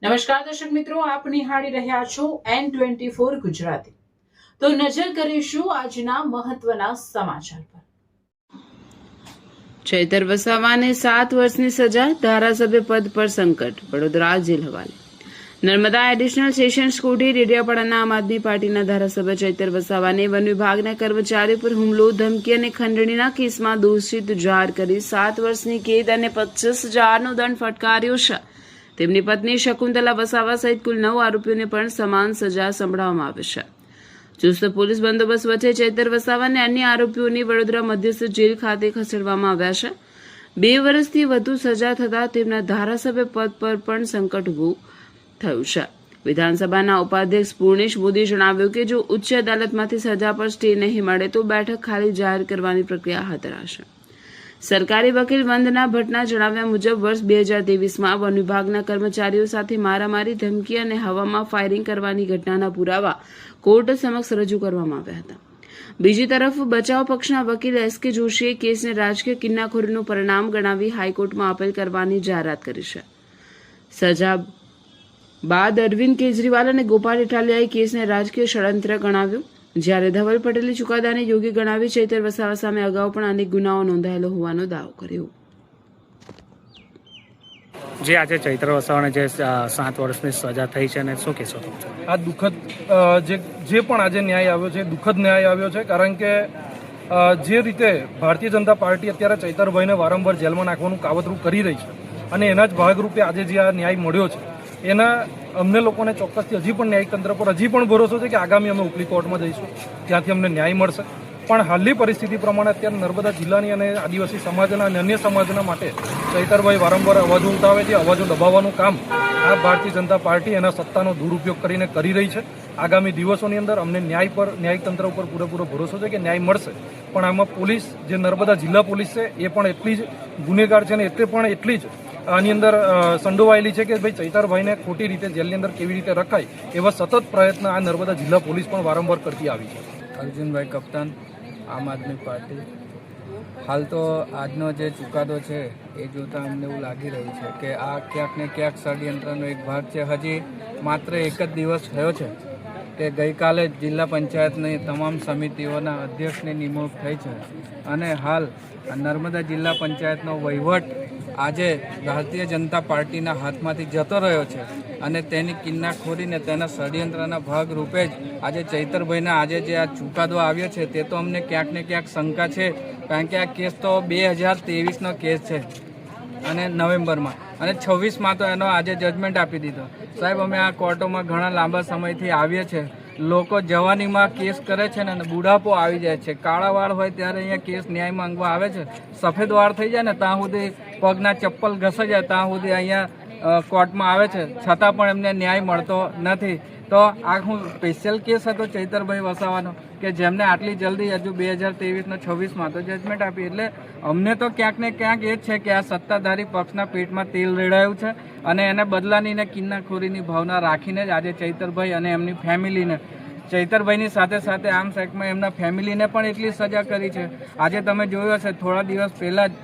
નમસ્કાર દર્શક મિત્રો, આપ નિહાળી રહ્યા છો N24 ગુજરાતી। તો નજર કરીશું આજના મહત્વના સમાચાર પર। ચૈતર વસાવાને 7 વર્ષની સજા, ધારાસભ્ય પદ પર સંકટ, વડોદરા જેલ હવાલે। નર્મદા એડિશનલ સેશન્સ કોર્ટે ડેડિયાપાડાના આમ આદમી પાર્ટીના ધારાસભ્ય ચૈતર વસાવાને વન વિભાગના કર્મચારીઓ પર હુમલો, ધમકી અને ખંડણીના કેસમાં દોષિત જાહેર કરી 7 વર્ષની કેદ અને 25,000નો દંડ ફટકાર્યો છે। તેમની પત્ની શકુંતલા વસાવા સહિત કુલ 9 આરોપીઓને પણ સમાન સજા સંભળાવવામાં આવી છે। ચુસ્ત પોલીસ બંદોબસ્ત વચ્ચે ચૈતર વસાવા અને અન્ય આરોપીઓને વડોદરા મધ્યસ્થ જેલ ખાતે ખસેડવામાં આવ્યા છે। 2 વર્ષથી વધુ સજા થતાં તેમના ધારાસભ્ય પદ પર પણ સંકટ ઊભું થયું છે। વિધાનસભાના ઉપાધ્યક્ષ પૂર્ણેશ મોદીએ જણાવ્યું કે જો ઉચ્ચ અદાલતમાંથી સજા પર સ્ટે નહીં મળે તો બેઠક ખાલી જાહેર કરવાની પ્રક્રિયા હાથ ધરાશે। સરકારી વકીલ વંદના ભટ્ટના જણાવ્યા મુજબ વર્ષ 2023માં વન વિભાગના કર્મચારીઓ સાથે મારામારી, ધમકી અને હવામાં ફાયરિંગ કરવાની ઘટનાના પુરાવા કોર્ટ સમક્ષ રજૂ કરવામાં આવ્યા હતા। બીજી તરફ બચાવ પક્ષના વકીલ એસ.કે. જોશીએ કેસને રાજકીય કિન્નાખોરીનું પરિણામ ગણાવી હાઈકોર્ટમાં અપીલ કરવાની જાહેરાત કરી છે। સજા બાદ અરવિંદ કેજરીવાલ અને ગોપાલ ઇટાલિયાએ કેસને રાજકીય ષડયંત્ર ગણાવ્યું, જ્યારે ધવલ પટેલે ચુકાદાને યોગ્ય ગણાવી ચૈતર વસાવા સામે અગાઉ પણ અનેક ગુનાઓ નોંધાયેલો હોવાનો દાવો કર્યો। જે આજે ચૈત્ર વસાવાને જે 7 વર્ષની સજા થઈ છે, અને શું કહેશો? આ દુઃખદ જે પણ આજે ન્યાય આવ્યો છે, દુઃખદ ન્યાય આવ્યો છે, કારણ કે જે રીતે ભારતીય જનતા પાર્ટી અત્યારે ચૈતરભાઈને વારંવાર જેલમાં નાખવાનું કાવતરું કરી રહી છે અને એના જ ભાગરૂપે આજે જે આ ન્યાય મળ્યો છે એના અમને લોકોને ચોક્કસથી હજી પણ ન્યાયિક તંત્ર પર હજી પણ ભરોસો છે કે આગામી અમે ઉપલી કોર્ટમાં જઈશું, ત્યાંથી અમને ન્યાય મળશે। પણ હાલની પરિસ્થિતિ પ્રમાણે અત્યારે નર્મદા જિલ્લાની અને આદિવાસી સમાજના અને અન્ય સમાજના માટે ચૈતરભાઈ વારંવાર અવાજો ઉઠાવે છે। અવાજો દબાવવાનું કામ આ ભારતીય જનતા પાર્ટી એના સત્તાનો દુરુપયોગ કરીને કરી રહી છે। આગામી દિવસોની અંદર અમને ન્યાયિક તંત્ર ઉપર પૂરેપૂરો ભરોસો છે કે ન્યાય મળશે। પણ આમાં પોલીસ, જે નર્મદા જિલ્લા પોલીસ છે, એ પણ એટલી જ ગુનેગાર છે અને એટલી જ આની અંદર સંડોવાયેલી છે કે ભાઈ ચૈતરભાઈને ખોટી રીતે જેલની અંદર કેવી રીતે રખાય એવા સતત પ્રયત્ન આ નર્મદા જિલ્લા પોલીસ પણ વારંવાર કરતી આવી છે। અર્જુનભાઈ કપ્તાન, આમ આદમી પાર્ટી। હાલ તો આજનો જે ચુકાદો છે એ જોતાં અમને એવું લાગી રહ્યું છે કે આ ક્યાંક ને ક્યાંક ષડયંત્રનો એક ભાગ છે। હજી માત્ર એક જ દિવસ થયો છે કે ગઈકાલે જિલ્લા પંચાયતની તમામ સમિતિઓના અધ્યક્ષની નિમણૂક થઈ છે અને હાલ નર્મદા જિલ્લા પંચાયતનો વહીવટ આજે ભારતીય જનતા પાર્ટીના હાથમાંથી જતો રહ્યો છે અને તેની કિન્નાખોરીને તેના ષડયંત્રના ભાગ રૂપે જ આજે ચૈતરભાઈના આજે જે આ ચુકાદો આવ્યો છે તે તો અમને ક્યાંક ને ક્યાંક શંકા છે, કારણ કે આ કેસ તો 2023નો કેસ છે અને નવેમ્બરમાં, અને 26માં તો એનો આજે જજમેન્ટ આપી દીધો। સાહેબ, અમે આ કોર્ટોમાં ઘણા લાંબા સમયથી આવીએ છીએ, લોકો જવાનીમાં કેસ કરે છે ને બુઢાપો આવી જાય છે, કાળા વાળ હોય ત્યારે અહીંયા કેસ ન્યાય માંગવા આવે છે, સફેદ વાળ થઈ જાય ને ત્યાં સુધી પગના ચપ્પલ ઘસાઈ જાય ત્યાં સુધી અહીંયા કોર્ટમાં આવે છે, છતાં પણ એમને ન્યાય મળતો નથી। તો આ હું સ્પેશિયલ કેસ હતો ચૈતરભાઈ વસાવાનો કે જેમને આટલી જલ્દી હજુ 2023ના 26માં તો જજમેન્ટ આપી, એટલે અમને તો ક્યાંક ને ક્યાંક એ જ છે કે આ સત્તાધારી પક્ષના પેટમાં તેલ રેડાયું છે અને એને બદલાની ને કિન્નાખોરીની ભાવના રાખીને જ આજે ચૈતરભાઈ અને એમની ફેમિલીને, ચૈતરભાઈની સાથે સાથે આમ સેકમાં એમના ફેમિલીને પણ એટલી સજા કરી છે। આજે તમે જોયું હશે, થોડા દિવસ પહેલાં જ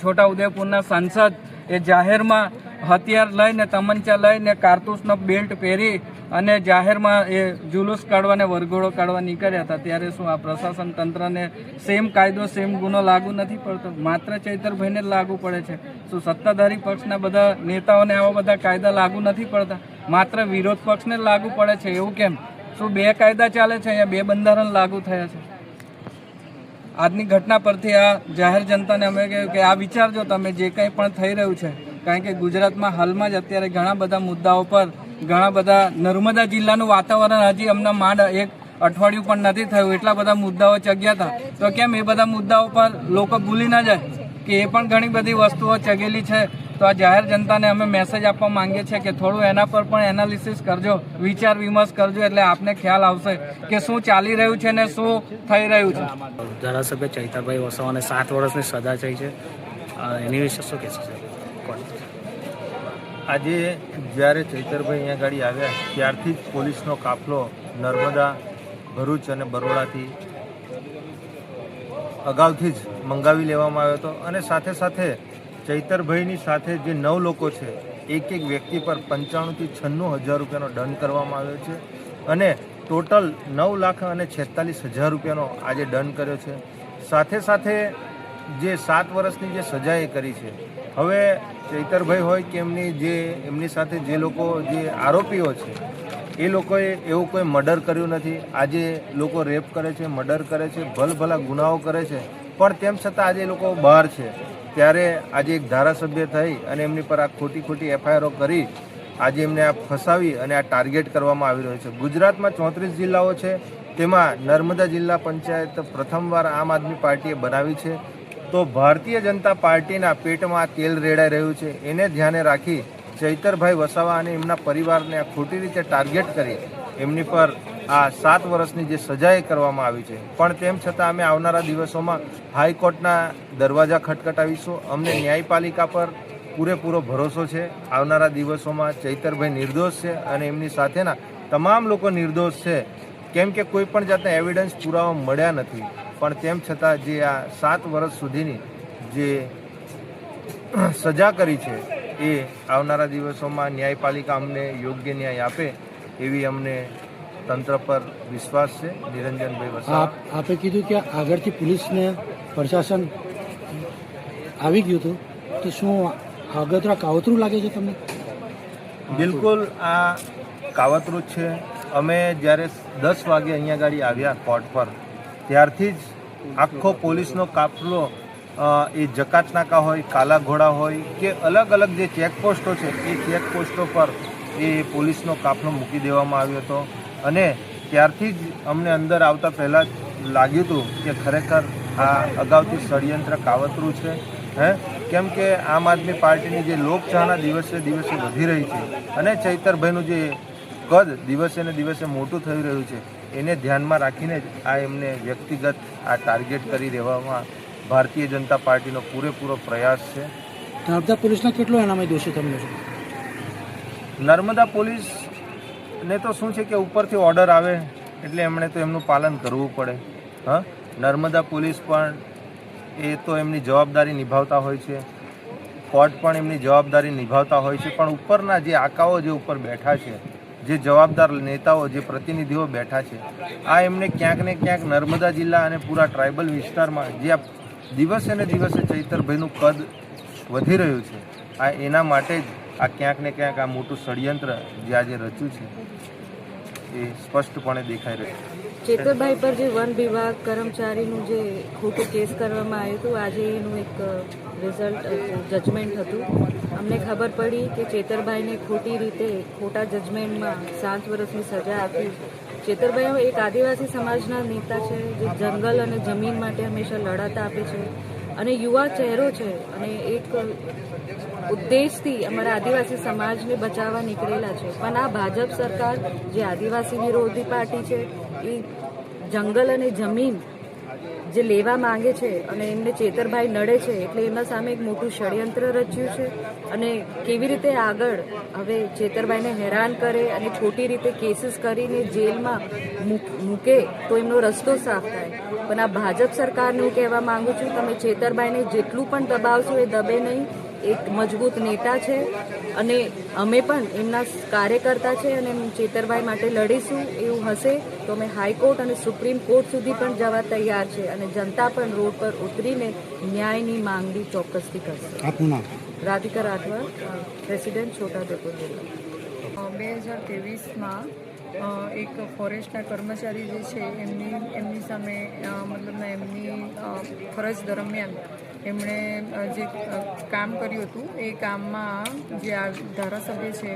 છોટાઉદેપુરના સાંસદ એ જાહેરમાં હથિયાર લઈને, તમંચા લઈને, કારતૂસનો બેલ્ટ પહેરી અને જાહેરમાં એ જુલુસ કાઢવાને વરઘોડો કાઢવા નીકળ્યા હતા। ત્યારે શું આ પ્રશાસન તંત્રને સેમ કાયદો, સેમ ગુનો લાગુ નથી પડતો? માત્ર ચૈતરભાઈને જ લાગુ પડે છે? શું સત્તાધારી પક્ષના બધા નેતાઓને આવા બધા કાયદા લાગુ નથી પડતા? માત્ર વિરોધ પક્ષને જ લાગુ પડે છે? એવું કેમ? શું 2 કાયદા ચાલે છે? અહીંયા 2 બંધારણ લાગુ થયા છે? આજની ઘટના પરથી આ જાહેર જનતાને અમે કહ્યું કે આ વિચારજો તમે જે કંઈ પણ થઈ રહ્યું છે, કારણ કે ગુજરાતમાં હાલમાં જ અત્યારે ઘણા બધા મુદ્દાઓ પર ઘણા બધા નર્મદા જિલ્લાનું વાતાવરણ હજી અમને માંડ 1 અઠવાડિયું પણ નથી થયું, એટલા બધા મુદ્દાઓ ચગ્યા હતા। તો કેમ એ બધા મુદ્દાઓ પર લોકો ભૂલી ના જાય કે એ પણ ઘણી બધી વસ્તુઓ ચગેલી છે? તો આ જાહેર જનતાને અમે મેસેજ આપવા માંગીએ છીએ કે થોડું એના પર પણ એનાલિસિસ કરજો, વિચાર વિમર્શ કરજો, એટલે આપને ખ્યાલ આવશે કે શું ચાલી રહ્યું છે ને શું થઈ રહ્યું છે। ધારાસભ્ય ચૈતરભાઈ વસાવાને 7 વર્ષની સજા થઈ છે, એની વિશે શું કહેશો? આજે જ્યારે ચૈતરભાઈ અહીંયા ગાડી આવ્યા ત્યારથી જ પોલીસનો કાફલો નર્મદા, ભરૂચ અને બરોડાથી અગાઉથી જ મંગાવી લેવામાં આવ્યો હતો અને સાથે સાથે ચૈતરભાઈની સાથે જે 9 લોકો છે એક વ્યક્તિ પર 95,000 થી 96,000 રૂપિયાનો દંડ કરવામાં આવ્યો છે અને ટોટલ 9,46,000 રૂપિયાનો આજે દંડ કર્યો છે. સાથે સાથે જે 7 વર્ષની જે સજા એ કરી છે, હવે ચૈતરભાઈ હોય કે એમની સાથે જે લોકો જે આરોપીઓ છે એ લોકોએ એવું કોઈ મર્ડર કર્યું નથી. આજે લોકો રેપ કરે છે, મર્ડર કરે છે, ભલભલા ગુનાઓ કરે છે, પણ તેમ છતાં આજે એ લોકો બહાર છે. ત્યારે આજે એક ધારાસભ્ય થઈ અને એમની પર આ ખોટી FIR કરી આજે એમને આ ફસાવી અને આ ટાર્ગેટ કરવામાં આવી રહ્યો છે. ગુજરાતમાં 34 જિલ્લાઓ છે, તેમાં નર્મદા જિલ્લા પંચાયત પ્રથમવાર આમ આદમી પાર્ટીએ બનાવી છે. તો ભારતીય જનતા પાર્ટીના પેટમાં તેલ રેડાઈ રહ્યું છે. એને ધ્યાને રાખી ચૈતરભાઈ વસાવા અને એમના પરિવારને આ ખોટી રીતે ટાર્ગેટ કરી એમની પર આ 7 વર્ષની જે સજાએ કરવામાં આવી છે. પણ તેમ છતાં અમે આવનારા દિવસોમાં હાઈકોર્ટના દરવાજા ખટખટાવીશું. અમને ન્યાયપાલિકા પર પૂરેપૂરો ભરોસો છે. આવનારા દિવસોમાં ચૈતરભાઈ નિર્દોષ છે અને એમની સાથેના તમામ લોકો નિર્દોષ છે, કેમ કે કોઈ પણ જાતના એવિડન્સ પુરાવા મળ્યા નથી. પણ તેમ છતાં જે આ 7 વર્ષ સુધીની જે સજા કરી છે એ આવનારા દિવસોમાં ન્યાયપાલિકા અમને યોગ્ય ન્યાય આપે એવી અમને તંત્ર પર વિશ્વાસ છે. નિરંજનભાઈ વસાવા. આપે કીધું કે આગળથી પોલીસને પ્રશાસન આવી ગયું હતું, તો શું આગળ કાવતરું લાગે છે તમને? બિલકુલ આ કાવતરું જ છે. અમે જ્યારે 10 વાગે અહીંયા ગાડી આવ્યા કોર્ટ પર, ત્યારથી જ આખો પોલીસનો કાફલો એ જકાત નાકા હોય, કાલા ઘોડા હોય કે અલગ અલગ જે ચેકપોસ્ટો છે એ ચેકપોસ્ટો પર એ પોલીસનો કાફલો મૂકી દેવામાં આવ્યો હતો. અને ત્યારથી જ અમને અંદર આવતા પહેલાં જ લાગ્યું હતું કે ખરેખર આ અગાઉથી ષડયંત્ર કાવતરું છે. કેમ કે આમ આદમી પાર્ટીની જે લોકચાહના દિવસે દિવસે વધી રહી છે અને ચૈતરભાઈનું જે કદ દિવસે ને દિવસે મોટું થઈ રહ્યું છે, એને ધ્યાનમાં રાખીને જ આ એમને વ્યક્તિગત આ ટાર્ગેટ કરી દેવામાં ભારતીય જનતા પાર્ટીનો પૂરેપૂરો પ્રયાસ છે. નર્મદા પોલીસનો કેટલો એનામાં દોષી તમને છે? નર્મદા પોલીસને તો શું છે કે ઉપરથી ઓર્ડર આવે એટલે એમણે તો એમનું પાલન કરવું પડે. નર્મદા પોલીસ પણ એ તો એમની જવાબદારી નિભાવતા હોય છે, કોર્ટ પણ એમની જવાબદારી નિભાવતા હોય છે, પણ ઉપરના જે આકાઓ જે ઉપર બેઠા છે, જે જવાબદાર નેતાઓ, જે પ્રતિનિધિઓ બેઠા છે, આ એમને ક્યાંક ને ક્યાંક નર્મદા જિલ્લા અને પૂરા ટ્રાઇબલ વિસ્તારમાં જે આ દિવસે ને દિવસે ચૈતરભાઈનું કદ વધી રહ્યું છે, આ એના માટે જ આ ક્યાંક ને ક્યાંક આ મોટું ષડયંત્ર જે આજે રચ્યું છે એ સ્પષ્ટપણે દેખાઈ રહ્યું છે. ચેતરભાઈ પર જે વન વિભાગ કર્મચારીનું જે ખોટું કેસ કરવામાં આવ્યું હતું, આજે એનું એક રિઝલ્ટ જજમેન્ટ હતું. અમને ખબર પડી કે ચેતરભાઈને ખોટી રીતે ખોટા જજમેન્ટમાં 7 વર્ષની સજા આપી. ચેતરભાઈ એક આદિવાસી સમાજના નેતા છે, જે જંગલ અને જમીન માટે હંમેશા લડત આપે છે અને યુવા ચહેરો છે અને એક ઉદ્દેશથી અમારા આદિવાસી સમાજને બચાવવા નીકળેલા છે. પણ આ ભાજપ સરકાર જે આદિવાસી વિરોધી પાર્ટી છે, એ જંગલ અને જમીન જે લેવા માંગે છે અને એમને ચેતરભાઈ નડે છે, એટલે એમના સામે એક મોટું ષડયંત્ર રચ્યું છે. અને કેવી રીતે આગળ હવે ચેતરભાઈને હેરાન કરે અને ખોટી રીતે કેસીસ કરીને જેલમાં મૂકે તો એમનો રસ્તો સાફ થાય. પણ આ ભાજપ સરકારને હું કહેવા માંગુ છું, તમે ચેતરભાઈને જેટલું પણ દબાવશો એ દબે નહીં. એક મજબૂત નેતા છે અને અમે પણ એમના કાર્યકર્તા છે અને ચેતરભાઈ માટે લડીશું. એવું હશે તો અમે હાઈકોર્ટ અને સુપ્રીમ કોર્ટ સુધી પણ જવા તૈયાર છે અને જનતા પણ રોડ પર ઉતરીને ન્યાયની માંગણી ચોક્કસથી કરશે. આપનું નામ? રાધિકા રાઠવા, પ્રેસિડેન્ટ છોટાઉદેપુર જિલ્લા. 2023માં એક ફોરેસ્ટના કર્મચારી જે છે એમની સામે મતલબ એમની ફરજ દરમિયાન એમણે જે કામ કર્યું હતું એ કામમાં જે આ ધારાસભ્ય છે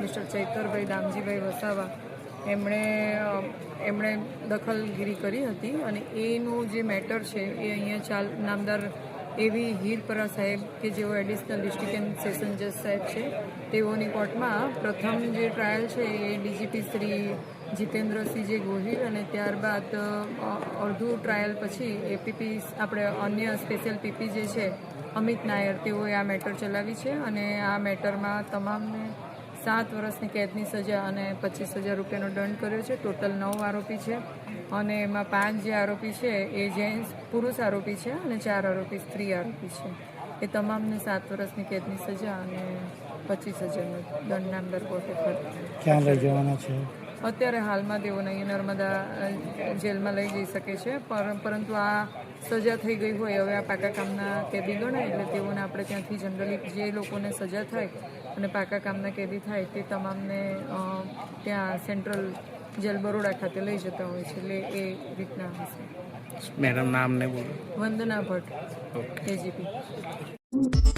મિસ્ટર ચૈતરભાઈ દામજીભાઈ વસાવા એમણે દખલગીરી કરી હતી અને એનું જે મેટર છે એ અહીંયા નામદાર એવી હીરપરા સાહેબ કે જેઓ એડિશનલ ડિસ્ટ્રિક્ટ એન્ડ સેશન જજ સાહેબ છે, તેઓની કોર્ટમાં પ્રથમ જે ટ્રાયલ છે એ ડીજીપી શ્રી જીતેન્દ્રસિંહ જે ગોહિલ અને ત્યારબાદ અડધું ટ્રાયલ પછી એપીપી આપણે અન્ય સ્પેશિયલ પીપી જે છે અમિત નાયર, તેઓએ આ મેટર ચલાવી છે અને આ મેટરમાં તમામને 7 વર્ષની કેદની સજા અને 25,000 રૂપિયાનો દંડ કર્યો છે. ટોટલ 9 આરોપી છે અને એમાં 5 જે આરોપી છે એ જેન્ટ્સ પુરુષ આરોપી છે અને 4 આરોપી સ્ત્રી આરોપી છે. એ તમામને 7 વર્ષની કેદની સજા અને 25,000નો દંડ નામદાર કોર્ટે ફરમાવ્યો. ક્યાં લઈ જવાના છે? અત્યારે હાલમાં તેઓને અહીંયા નર્મદા જેલમાં લઈ જઈ શકે છે, પરંતુ આ સજા થઈ ગઈ હોય, હવે આ પાકા કામના કેદી ગણાય, એટલે તેઓને આપણે ત્યાંથી જનરલી જે લોકોને સજા થાય અને પાકા કામના કેદી થાય તે તમામને ત્યાં સેન્ટ્રલ જેલ બરોડા ખાતે લઈ જતા હોય છે, એટલે એ રીતના હશે. મેડમ નામ ને બોલો. વંદના ભટ્ટ, એજીપી.